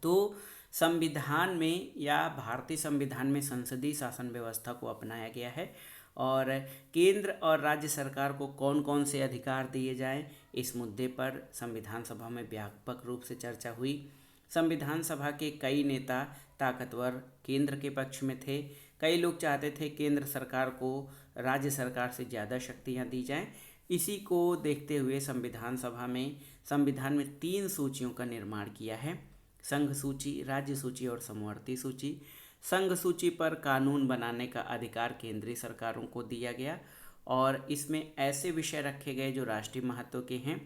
तो संविधान में या भारतीय संविधान में संसदीय शासन व्यवस्था को अपनाया गया है और केंद्र और राज्य सरकार को कौन कौन से अधिकार दिए जाएं, इस मुद्दे पर संविधान सभा में व्यापक रूप से चर्चा हुई। संविधान सभा के कई नेता ताकतवर केंद्र के पक्ष में थे। कई लोग चाहते थे केंद्र सरकार को राज्य सरकार से ज़्यादा शक्तियां दी जाएं। इसी को देखते हुए संविधान में 3 सूचियों का निर्माण किया है: संघ सूची, राज्य सूची और समवर्ती सूची। संघ सूची पर कानून बनाने का अधिकार केंद्रीय सरकारों को दिया गया और इसमें ऐसे विषय रखे गए जो राष्ट्रीय महत्व के हैं।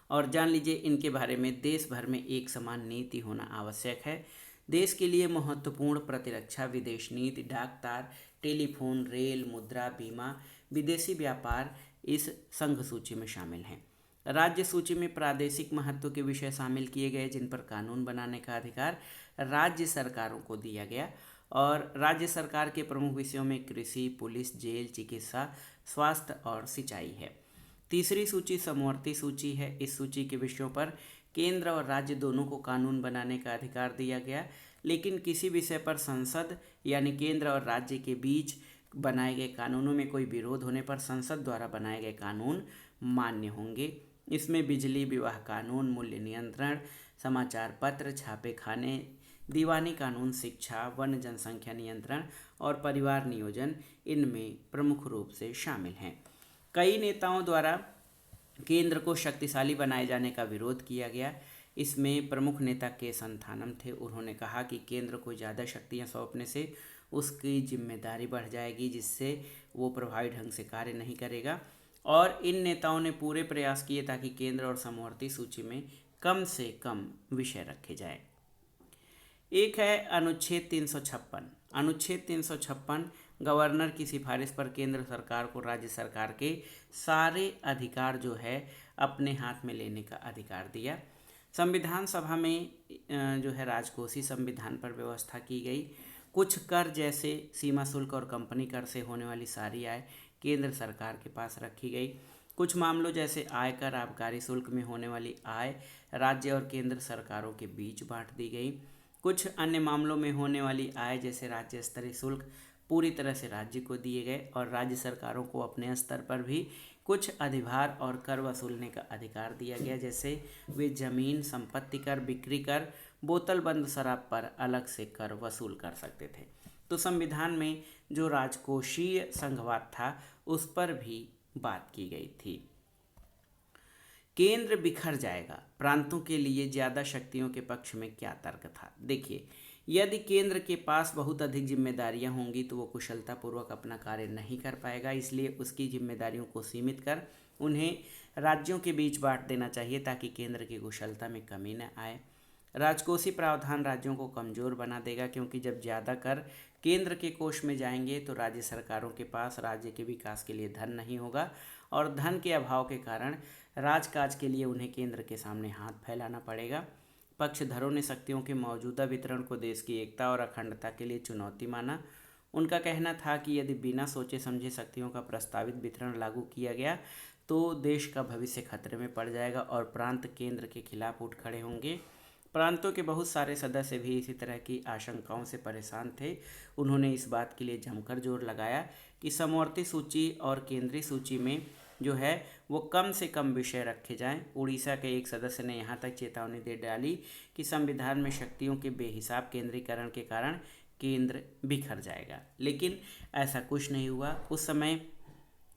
और जान लीजिए इनके बारे में, देश भर में एक समान नीति होना आवश्यक है। देश के लिए महत्वपूर्ण प्रतिरक्षा, विदेश नीति, डाक तार, टेलीफोन, रेल, मुद्रा, बीमा, विदेशी व्यापार इस संघ सूची में शामिल हैं। राज्य सूची में प्रादेशिक महत्व के विषय शामिल किए गए जिन पर कानून बनाने का अधिकार राज्य सरकारों को दिया गया और राज्य सरकार के प्रमुख विषयों में कृषि, पुलिस, जेल, चिकित्सा, स्वास्थ्य और सिंचाई है। तीसरी सूची समवर्ती सूची है। इस सूची के विषयों पर केंद्र और राज्य दोनों को कानून बनाने का अधिकार दिया गया, लेकिन किसी विषय पर संसद यानी केंद्र और राज्य के बीच बनाए गए कानूनों में कोई विरोध होने पर संसद द्वारा बनाए गए कानून मान्य होंगे। इसमें बिजली, विवाह कानून, मूल्य नियंत्रण, समाचार पत्र, छापे खाने, दीवानी कानून, शिक्षा, वन जनसंख्या नियंत्रण और परिवार नियोजन इनमें प्रमुख रूप से शामिल हैं। कई नेताओं द्वारा केंद्र को शक्तिशाली बनाए जाने का विरोध किया गया। इसमें प्रमुख नेता के संथानम थे। उन्होंने कहा कि केंद्र को ज़्यादा शक्तियां सौंपने से उसकी जिम्मेदारी बढ़ जाएगी, जिससे वो प्रभावी ढंग से कार्य नहीं करेगा। और इन नेताओं ने पूरे प्रयास किए ताकि केंद्र और समवर्ती सूची में कम से कम विषय रखे जाएं। एक है अनुच्छेद 356। अनुच्छेद 356 गवर्नर की सिफारिश पर केंद्र सरकार को राज्य सरकार के सारे अधिकार जो है अपने हाथ में लेने का अधिकार दिया। संविधान सभा में जो है राजकोषीय संविधान पर व्यवस्था की गई। कुछ कर जैसे सीमा शुल्क और कंपनी कर से होने वाली सारी आय केंद्र सरकार के पास रखी गई। कुछ मामलों जैसे आयकर आबकारी शुल्क में होने वाली आय राज्य और केंद्र सरकारों के बीच बांट दी गई। कुछ अन्य मामलों में होने वाली आय जैसे राज्य स्तरीय शुल्क पूरी तरह से राज्य को दिए गए और राज्य सरकारों को अपने स्तर पर भी कुछ अधिभार और कर वसूलने का अधिकार दिया गया, जैसे वे जमीन, संपत्ति कर, बिक्री कर, बोतल बंद शराब पर अलग से कर वसूल कर सकते थे। तो संविधान में जो राजकोषीय संघवाद था उस पर भी बात की गई थी। केंद्र बिखर जाएगा, प्रांतों के लिए ज़्यादा शक्तियों के पक्ष में क्या तर्क था। देखिए, यदि केंद्र के पास बहुत अधिक जिम्मेदारियां होंगी तो वो कुशलतापूर्वक अपना कार्य नहीं कर पाएगा, इसलिए उसकी जिम्मेदारियों को सीमित कर उन्हें राज्यों के बीच बांट देना चाहिए ताकि केंद्र की कुशलता में कमी न आए। राजकोषीय प्रावधान राज्यों को कमज़ोर बना देगा, क्योंकि जब ज़्यादा कर केंद्र के कोष में जाएंगे तो राज्य सरकारों के पास राज्य के विकास के लिए धन नहीं होगा और धन के अभाव के कारण राजकाज के लिए उन्हें केंद्र के सामने हाथ फैलाना पड़ेगा। पक्षधरों ने शक्तियों के मौजूदा वितरण को देश की एकता और अखंडता के लिए चुनौती माना। उनका कहना था कि यदि बिना सोचे समझे शक्तियों का प्रस्तावित वितरण लागू किया गया तो देश का भविष्य खतरे में पड़ जाएगा और प्रांत केंद्र के खिलाफ उठ खड़े होंगे। प्रांतों के बहुत सारे सदस्य भी इसी तरह की आशंकाओं से परेशान थे। उन्होंने इस बात के लिए जमकर जोर लगाया कि समवर्ती सूची और केंद्रीय सूची में जो है वो कम से कम विषय रखे जाएं। उड़ीसा के एक सदस्य ने यहाँ तक चेतावनी दे डाली कि संविधान में शक्तियों के बेहिसाब केंद्रीकरण के कारण केंद्र बिखर जाएगा, लेकिन ऐसा कुछ नहीं हुआ। उस समय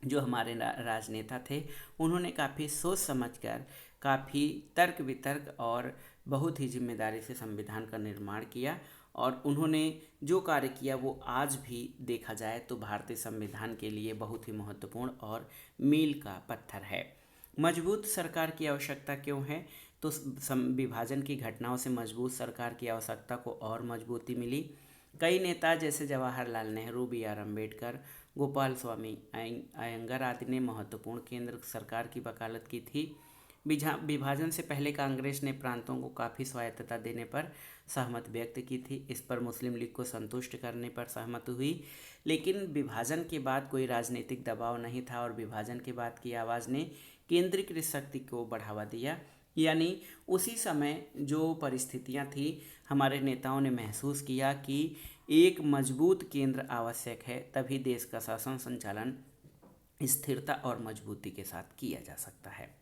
जो हमारे राजनेता थे उन्होंने काफ़ी सोच समझकर, काफ़ी तर्क वितर्क और बहुत ही जिम्मेदारी से संविधान का निर्माण किया और उन्होंने जो कार्य किया वो आज भी देखा जाए तो भारतीय संविधान के लिए बहुत ही महत्वपूर्ण और मील का पत्थर है। मजबूत सरकार की आवश्यकता क्यों है? तो विभाजन की घटनाओं से मजबूत सरकार की आवश्यकता को और मजबूती मिली। कई नेता जैसे जवाहरलाल नेहरू, B.R. अम्बेडकर, गोपाल स्वामी अयंगर आदि ने महत्वपूर्ण केंद्र सरकार की वकालत की थी। विभाजन से पहले कांग्रेस ने प्रांतों को काफ़ी स्वायत्तता देने पर सहमत व्यक्त की थी। इस पर मुस्लिम लीग को संतुष्ट करने पर सहमत हुई, लेकिन विभाजन के बाद कोई राजनीतिक दबाव नहीं था और विभाजन के बाद की आवाज़ ने केंद्रीकृत शक्ति को बढ़ावा दिया। यानी उसी समय जो परिस्थितियां थी, हमारे नेताओं ने महसूस किया कि एक मजबूत केंद्र आवश्यक है, तभी देश का शासन संचालन स्थिरता और मजबूती के साथ किया जा सकता है।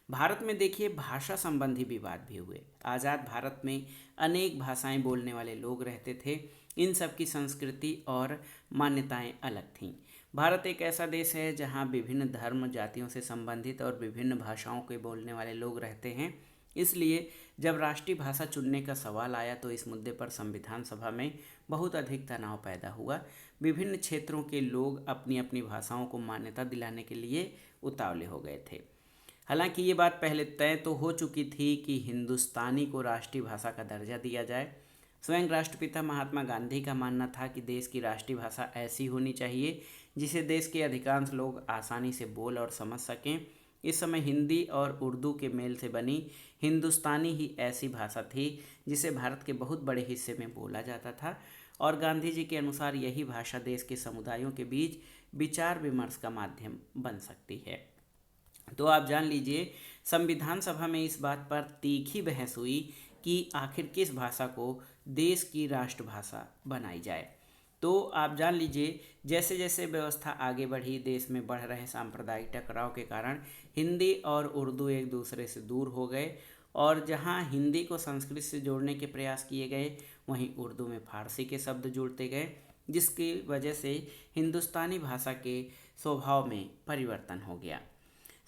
भारत में देखिए भाषा संबंधी विवाद भी हुए। आज़ाद भारत में अनेक भाषाएं बोलने वाले लोग रहते थे। इन सब की संस्कृति और मान्यताएं अलग थीं। भारत एक ऐसा देश है जहां विभिन्न धर्म, जातियों से संबंधित और विभिन्न भाषाओं के बोलने वाले लोग रहते हैं। इसलिए जब राष्ट्रीय भाषा चुनने का सवाल आया तो इस मुद्दे पर संविधान सभा में बहुत अधिक तनाव पैदा हुआ। विभिन्न क्षेत्रों के लोग अपनी अपनी भाषाओं को मान्यता दिलाने के लिए उतावले हो गए थे। हालांकि ये बात पहले तय तो हो चुकी थी कि हिंदुस्तानी को राष्ट्रीय भाषा का दर्जा दिया जाए। स्वयं राष्ट्रपिता महात्मा गांधी का मानना था कि देश की राष्ट्रीय भाषा ऐसी होनी चाहिए जिसे देश के अधिकांश लोग आसानी से बोल और समझ सकें। इस समय हिंदी और उर्दू के मेल से बनी हिंदुस्तानी ही ऐसी भाषा थी जिसे भारत के बहुत बड़े हिस्से में बोला जाता था और गांधी जी के अनुसार यही भाषा देश के समुदायों के बीच विचार विमर्श का माध्यम बन सकती है। तो आप जान लीजिए, संविधान सभा में इस बात पर तीखी बहस हुई कि आखिर किस भाषा को देश की राष्ट्रभाषा बनाई जाए। तो आप जान लीजिए, जैसे जैसे व्यवस्था आगे बढ़ी, देश में बढ़ रहे सांप्रदायिक टकराव के कारण हिंदी और उर्दू एक दूसरे से दूर हो गए और जहां हिंदी को संस्कृत से जोड़ने के प्रयास किए गए, वहीं उर्दू में फारसी के शब्द जुड़ते गए, जिसकी वजह से हिंदुस्तानी भाषा के स्वभाव में परिवर्तन हो गया।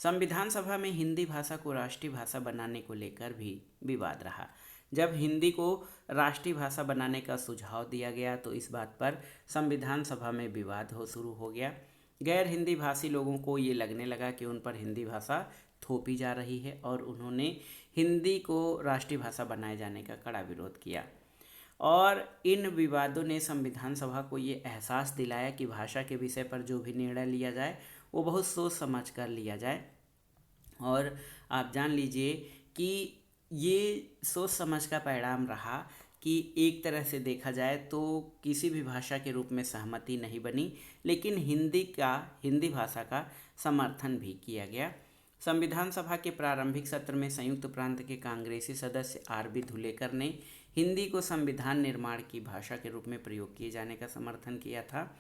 संविधान सभा में हिंदी भाषा को राष्ट्रीय भाषा बनाने को लेकर भी विवाद रहा। जब हिंदी को राष्ट्रीय भाषा बनाने का सुझाव दिया गया तो इस बात पर संविधान सभा में विवाद हो शुरू हो गया। गैर हिंदी भाषी लोगों को ये लगने लगा कि उन पर हिंदी भाषा थोपी जा रही है और उन्होंने हिंदी को राष्ट्रीय भाषा बनाए जाने का कड़ा विरोध किया। और इन विवादों ने संविधान सभा को ये एहसास दिलाया कि भाषा के विषय पर जो भी निर्णय लिया जाए वो बहुत सोच समझ कर लिया जाए। और आप जान लीजिए कि ये सोच समझ का परिणाम रहा कि एक तरह से देखा जाए तो किसी भी भाषा के रूप में सहमति नहीं बनी, लेकिन हिंदी भाषा का समर्थन भी किया गया। संविधान सभा के प्रारंभिक सत्र में संयुक्त प्रांत के कांग्रेसी सदस्य आर.बी. धुलेकर ने हिंदी को संविधान निर्माण की भाषा के रूप में प्रयोग किए जाने का समर्थन किया था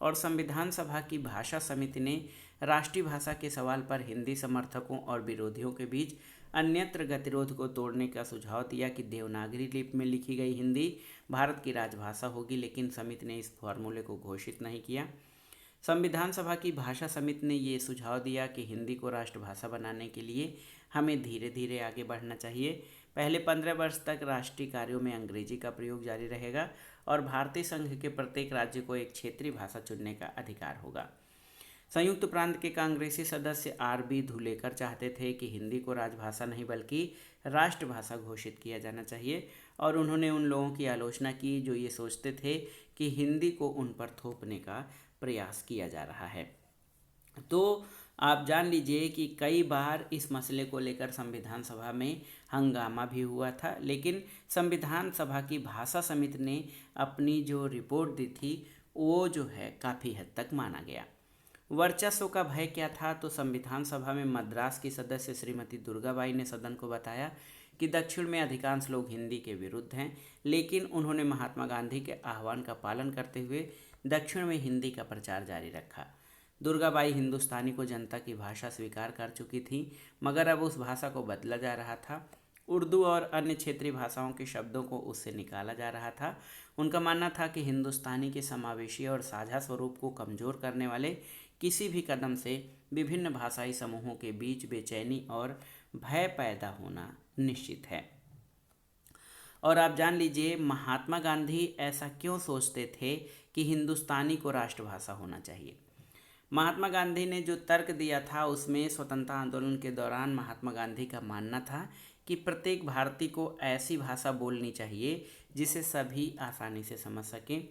और संविधान सभा की भाषा समिति ने राष्ट्रीय भाषा के सवाल पर हिंदी समर्थकों और विरोधियों के बीच अन्यत्र गतिरोध को तोड़ने का सुझाव दिया कि देवनागरी लिपि में लिखी गई हिंदी भारत की राजभाषा होगी, लेकिन समिति ने इस फॉर्मूले को घोषित नहीं किया। संविधान सभा की भाषा समिति ने ये सुझाव दिया कि हिंदी को राष्ट्रभाषा बनाने के लिए हमें धीरे धीरे आगे बढ़ना चाहिए। पहले 15 वर्ष तक राष्ट्रीय कार्यों में अंग्रेजी का प्रयोग जारी रहेगा और भारतीय संघ के प्रत्येक राज्य को एक क्षेत्रीय भाषा चुनने का अधिकार होगा। संयुक्त प्रांत के कांग्रेसी सदस्य आर.बी. धुलेकर चाहते थे कि हिंदी को राजभाषा नहीं बल्कि राष्ट्रभाषा घोषित किया जाना चाहिए और उन्होंने उन लोगों की आलोचना की जो ये सोचते थे कि हिंदी को उन पर थोपने का प्रयास किया जा रहा है। तो आप जान लीजिए कि कई बार इस मसले को लेकर संविधान सभा में हंगामा भी हुआ था, लेकिन संविधान सभा की भाषा समिति ने अपनी जो रिपोर्ट दी थी वो जो है काफ़ी हद तक माना गया। वर्चस्व का भय क्या था, तो संविधान सभा में मद्रास की सदस्य श्रीमती दुर्गाबाई ने सदन को बताया कि दक्षिण में अधिकांश लोग हिंदी के विरुद्ध हैं, लेकिन उन्होंने महात्मा गांधी के आह्वान का पालन करते हुए दक्षिण में हिंदी का प्रचार जारी रखा। दुर्गाबाई हिंदुस्तानी को जनता की भाषा स्वीकार कर चुकी थी, मगर अब उस भाषा को बदला जा रहा था। उर्दू और अन्य क्षेत्रीय भाषाओं के शब्दों को उससे निकाला जा रहा था। उनका मानना था कि हिंदुस्तानी के समावेशी और साझा स्वरूप को कमज़ोर करने वाले किसी भी कदम से विभिन्न भाषाई समूहों के बीच बेचैनी और भय पैदा होना निश्चित है। और आप जान लीजिए महात्मा गांधी ऐसा क्यों सोचते थे कि हिंदुस्तानी को राष्ट्रभाषा होना चाहिए। महात्मा गांधी ने जो तर्क दिया था उसमें स्वतंत्रता आंदोलन के दौरान महात्मा गांधी का मानना था कि प्रत्येक भारतीय को ऐसी भाषा बोलनी चाहिए जिसे सभी आसानी से समझ सकें।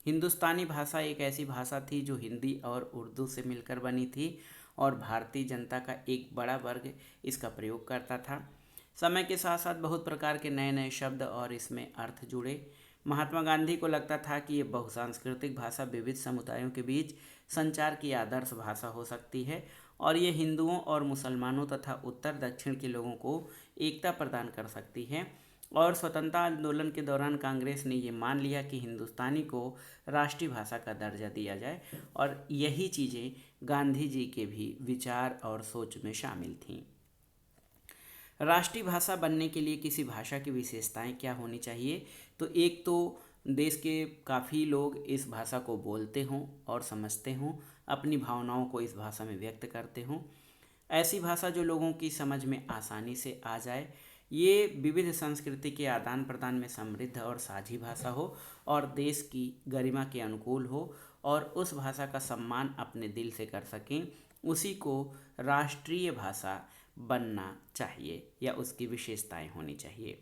हिंदुस्तानी भाषा एक ऐसी भाषा थी जो हिंदी और उर्दू से मिलकर बनी थी और भारतीय जनता का एक बड़ा वर्ग इसका प्रयोग करता था। समय के साथ साथ बहुत प्रकार के नए नए शब्द और इसमें अर्थ जुड़े। महात्मा गांधी को लगता था कि ये बहुसांस्कृतिक भाषा विविध समुदायों के बीच संचार की आदर्श भाषा हो सकती है और ये हिंदुओं और मुसलमानों तथा उत्तर दक्षिण के लोगों को एकता प्रदान कर सकती है। और स्वतंत्रता आंदोलन के दौरान कांग्रेस ने ये मान लिया कि हिंदुस्तानी को राष्ट्रीय भाषा का दर्जा दिया जाए और यही चीज़ें गांधी जी के भी विचार और सोच में शामिल थीं। राष्ट्रीय भाषा बनने के लिए किसी भाषा की विशेषताएं क्या होनी चाहिए, तो एक तो देश के काफ़ी लोग इस भाषा को बोलते हों और समझते हों, अपनी भावनाओं को इस भाषा में व्यक्त करते हों। ऐसी भाषा जो लोगों की समझ में आसानी से आ जाए, ये विविध संस्कृति के आदान प्रदान में समृद्ध और साझी भाषा हो और देश की गरिमा के अनुकूल हो और उस भाषा का सम्मान अपने दिल से कर सकें, उसी को राष्ट्रीय भाषा बनना चाहिए या उसकी विशेषताएं होनी चाहिए।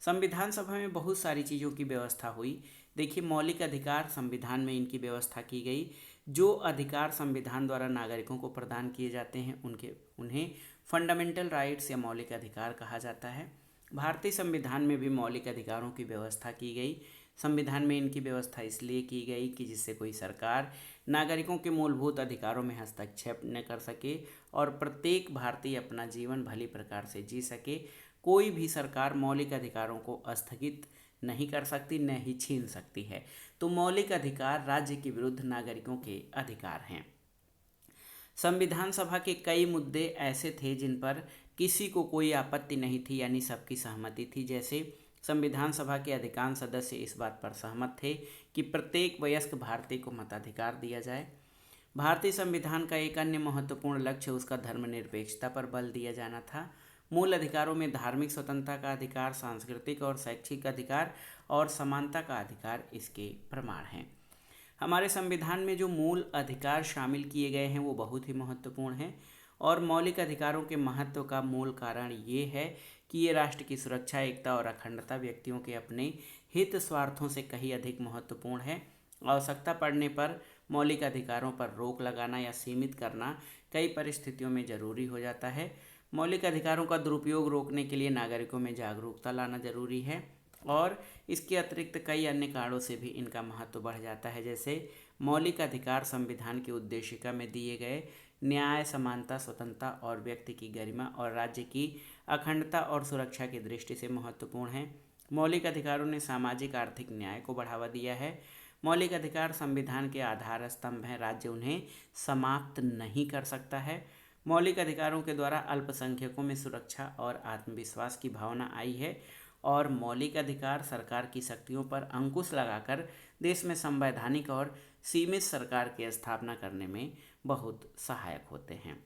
संविधान सभा में बहुत सारी चीज़ों की व्यवस्था हुई। देखिए, मौलिक अधिकार संविधान में इनकी व्यवस्था की गई। जो अधिकार संविधान द्वारा नागरिकों को प्रदान किए जाते हैं उन्हें फंडामेंटल राइट्स या मौलिक अधिकार कहा जाता है। भारतीय संविधान में भी मौलिक अधिकारों की व्यवस्था की गई। संविधान में इनकी व्यवस्था इसलिए की गई कि जिससे कोई सरकार नागरिकों के मूलभूत अधिकारों में हस्तक्षेप न कर सके और प्रत्येक भारतीय अपना जीवन भली प्रकार से जी सके। कोई भी सरकार मौलिक अधिकारों को स्थगित नहीं कर सकती, न ही छीन सकती है। तो मौलिक अधिकार राज्य के विरुद्ध नागरिकों के अधिकार हैं। संविधान सभा के कई मुद्दे ऐसे थे जिन पर किसी को कोई आपत्ति नहीं थी, यानी सबकी सहमति थी। जैसे संविधान सभा के अधिकांश सदस्य इस बात पर सहमत थे कि प्रत्येक वयस्क भारतीय को मताधिकार दिया जाए। भारतीय संविधान का एक अन्य महत्वपूर्ण लक्ष्य उसका धर्मनिरपेक्षता पर बल दिया जाना था। मूल अधिकारों में धार्मिक स्वतंत्रता का अधिकार, सांस्कृतिक और शैक्षिक अधिकार और समानता का अधिकार इसके प्रमाण हैं। हमारे संविधान में जो मूल अधिकार शामिल किए गए हैं वो बहुत ही महत्वपूर्ण हैं और मौलिक अधिकारों के महत्व का मूल कारण ये है कि ये राष्ट्र की सुरक्षा, एकता और अखंडता, व्यक्तियों के अपने हित स्वार्थों से कहीं अधिक महत्वपूर्ण है। आवश्यकता पड़ने पर मौलिक अधिकारों पर रोक लगाना या सीमित करना कई परिस्थितियों में जरूरी हो जाता है। मौलिक अधिकारों का दुरुपयोग रोकने के लिए नागरिकों में जागरूकता लाना जरूरी है और इसके अतिरिक्त कई अन्य कारणों से भी इनका महत्व बढ़ जाता है। जैसे मौलिक अधिकार संविधान की उद्देशिका में दिए गए न्याय, समानता, स्वतंत्रता और व्यक्ति की गरिमा और राज्य की अखंडता और सुरक्षा की दृष्टि से महत्वपूर्ण है। मौलिक अधिकारों ने सामाजिक आर्थिक न्याय को बढ़ावा दिया है। मौलिक अधिकार संविधान के आधार स्तंभ हैं, राज्य उन्हें समाप्त नहीं कर सकता है। मौलिक अधिकारों के द्वारा अल्पसंख्यकों में सुरक्षा और आत्मविश्वास की भावना आई है और मौलिक अधिकार सरकार की शक्तियों पर अंकुश लगाकर देश में संवैधानिक और सीमित सरकार की स्थापना करने में बहुत सहायक होते हैं।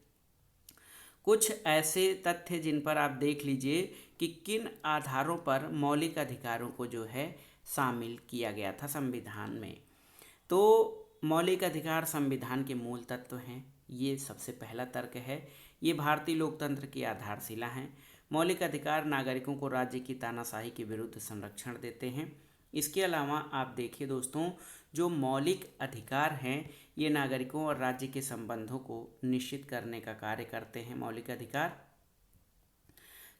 कुछ ऐसे तथ्य जिन पर आप देख लीजिए कि किन आधारों पर मौलिक अधिकारों को जो है शामिल किया गया था संविधान में। तो मौलिक अधिकार संविधान के मूल तत्व हैं, ये सबसे पहला तर्क है। ये भारतीय लोकतंत्र की आधारशिला हैं। मौलिक अधिकार नागरिकों को राज्य की तानाशाही के विरुद्ध संरक्षण देते हैं। इसके अलावा आप देखिए दोस्तों, जो मौलिक अधिकार हैं ये नागरिकों और राज्य के संबंधों को निश्चित करने का कार्य करते हैं। मौलिक अधिकार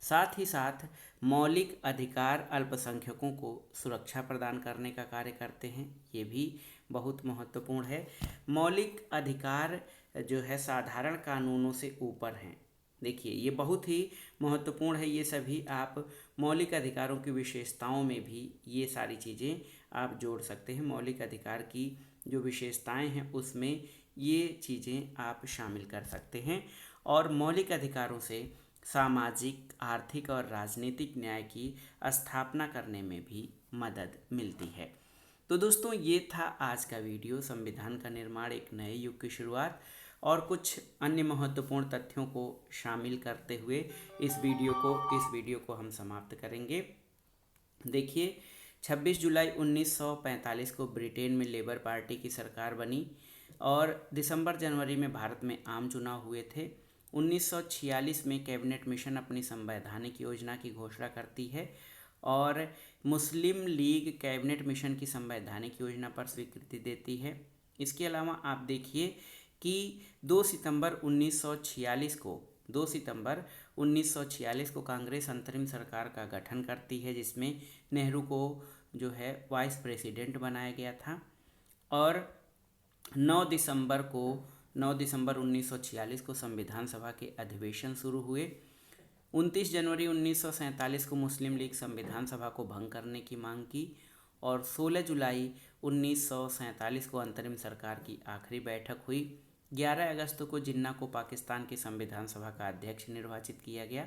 साथ ही साथ मौलिक अधिकार अल्पसंख्यकों को सुरक्षा प्रदान करने का कार्य करते हैं, ये भी बहुत महत्वपूर्ण है। मौलिक अधिकार जो है साधारण कानूनों से ऊपर हैं। देखिए ये बहुत ही महत्वपूर्ण है। ये सभी आप मौलिक अधिकारों की विशेषताओं में भी ये सारी चीज़ें आप जोड़ सकते हैं। मौलिक अधिकार की जो विशेषताएं हैं उसमें ये चीज़ें आप शामिल कर सकते हैं और मौलिक अधिकारों से सामाजिक, आर्थिक और राजनीतिक न्याय की स्थापना करने में भी मदद मिलती है। तो दोस्तों ये था आज का वीडियो, संविधान का निर्माण, एक नए युग की शुरुआत और कुछ अन्य महत्वपूर्ण तथ्यों को शामिल करते हुए इस वीडियो को हम समाप्त करेंगे। देखिए 26 जुलाई 1945 को ब्रिटेन में लेबर पार्टी की सरकार बनी और दिसंबर-जनवरी में भारत में आम चुनाव हुए थे। 1946 में कैबिनेट मिशन अपनी संवैधानिक योजना की घोषणा करती है और मुस्लिम लीग कैबिनेट मिशन की संवैधानिक योजना पर स्वीकृति देती है। इसके अलावा आप देखिए कि 2 सितंबर 1946 को कांग्रेस अंतरिम सरकार का गठन करती है जिसमें नेहरू को जो है वाइस प्रेसिडेंट बनाया गया था और 9 दिसंबर 1946 को संविधान सभा के अधिवेशन शुरू हुए। 29 जनवरी 1947 को मुस्लिम लीग संविधान सभा को भंग करने की मांग की और 16 जुलाई 1947 को अंतरिम सरकार की आखिरी बैठक हुई। 11 अगस्त को जिन्ना को पाकिस्तान की संविधान सभा का अध्यक्ष निर्वाचित किया गया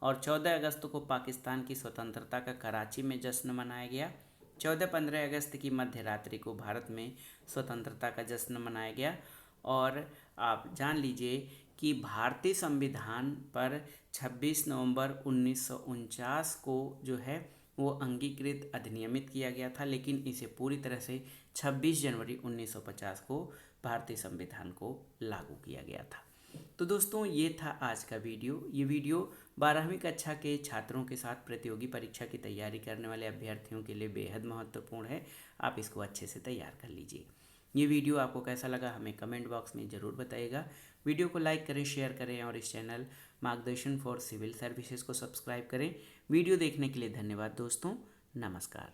और 14 अगस्त को पाकिस्तान की स्वतंत्रता का कराची में जश्न मनाया गया। 14-15 अगस्त की मध्य रात्रि को भारत में स्वतंत्रता का जश्न मनाया गया और आप जान लीजिए कि भारतीय संविधान पर 26 नवंबर 1949 को जो है वो अंगीकृत अधिनियमित किया गया था, लेकिन इसे पूरी तरह से 26 जनवरी 1950 को भारतीय संविधान को लागू किया गया था। तो दोस्तों ये था आज का वीडियो। ये वीडियो 12वीं कक्षा के छात्रों के साथ प्रतियोगी परीक्षा की तैयारी करने वाले अभ्यर्थियों के लिए बेहद महत्वपूर्ण है। आप इसको अच्छे से तैयार कर लीजिए। ये वीडियो आपको कैसा लगा हमें कमेंट बॉक्स में ज़रूर बताइएगा। वीडियो को लाइक करें, शेयर करें और इस चैनल मार्गदर्शन फॉर सिविल सर्विसेज को सब्सक्राइब करें। वीडियो देखने के लिए धन्यवाद दोस्तों। नमस्कार।